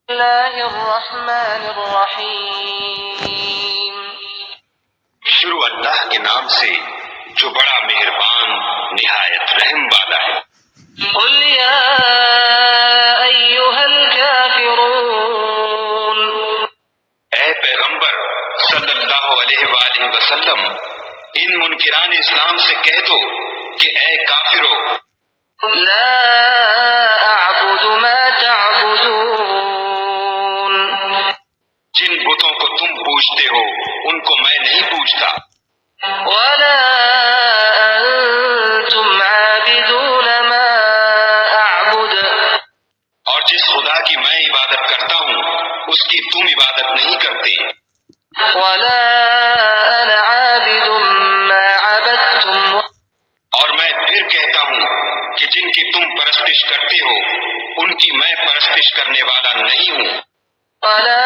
اللہ الرحمن الرحیم، شروع اللہ کے نام سے جو بڑا مہربان نہایت رحم والا ہے۔ قل یا ایھا الکافرون، اے پیغمبر صلی اللہ علیہ وآلہ وسلم ان منکران اسلام سے کہہ دو کہ اے کافرو، لا اعبد ما تعبدون، جن بتوں کو تم پوجتے ہو ان کو میں نہیں پوجتا، ولا انتم عابدون ما اعبد، اور جس خدا کی میں عبادت کرتا ہوں اس کی تم عبادت نہیں کرتے، ولا انا عابد ما عبدتم، اور میں پھر کہتا ہوں کہ جن کی تم پرستش کرتے ہو ان کی میں پرستش کرنے والا نہیں ہوں، ولا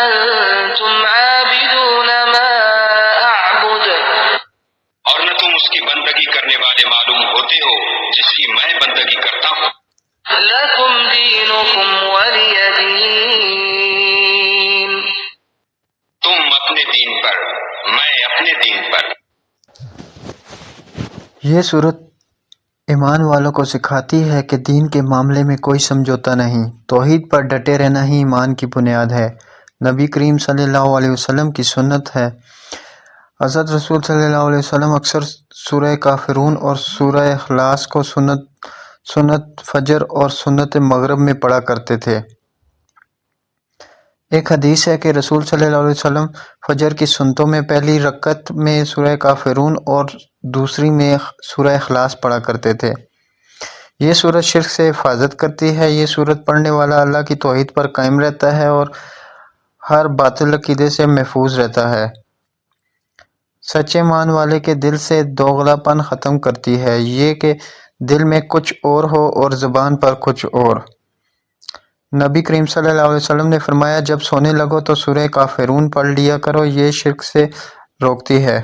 انتم عابدون ما اعبد، اور نہ تم اس کی بندگی کرنے والے معلوم ہوتے ہو جس کی میں بندگی کرتا ہوں۔ لکم دینکم ولی دین، تم اپنے دین پر، میں اپنے دین پر۔ یہ صورت ایمان والوں کو سکھاتی ہے کہ دین کے معاملے میں کوئی سمجھوتا نہیں، توحید پر ڈٹے رہنا ہی ایمان کی بنیاد ہے۔ نبی کریم صلی اللہ علیہ وسلم کی سنت ہے۔ حضرت رسول صلی اللہ علیہ وسلم اکثر سورہ کافرون اور سورہ اخلاص کو سنت فجر اور سنت مغرب میں پڑھا کرتے تھے۔ ایک حدیث ہے کہ رسول صلی اللہ علیہ وسلم فجر کی سنتوں میں پہلی رکعت میں سورہ کافرون اور دوسری میں سورہ اخلاص پڑھا کرتے تھے۔ یہ سورت شرک سے حفاظت کرتی ہے۔ یہ سورت پڑھنے والا اللہ کی توحید پر قائم رہتا ہے اور ہر باطل عقیدے سے محفوظ رہتا ہے۔ سچے ایمان والے کے دل سے دوغلا پن ختم کرتی ہے، یہ کہ دل میں کچھ اور ہو اور زبان پر کچھ اور۔ نبی کریم صلی اللہ علیہ وسلم نے فرمایا، جب سونے لگو تو سورہ کافرون پڑھ لیا کرو، یہ شرک سے روکتی ہے۔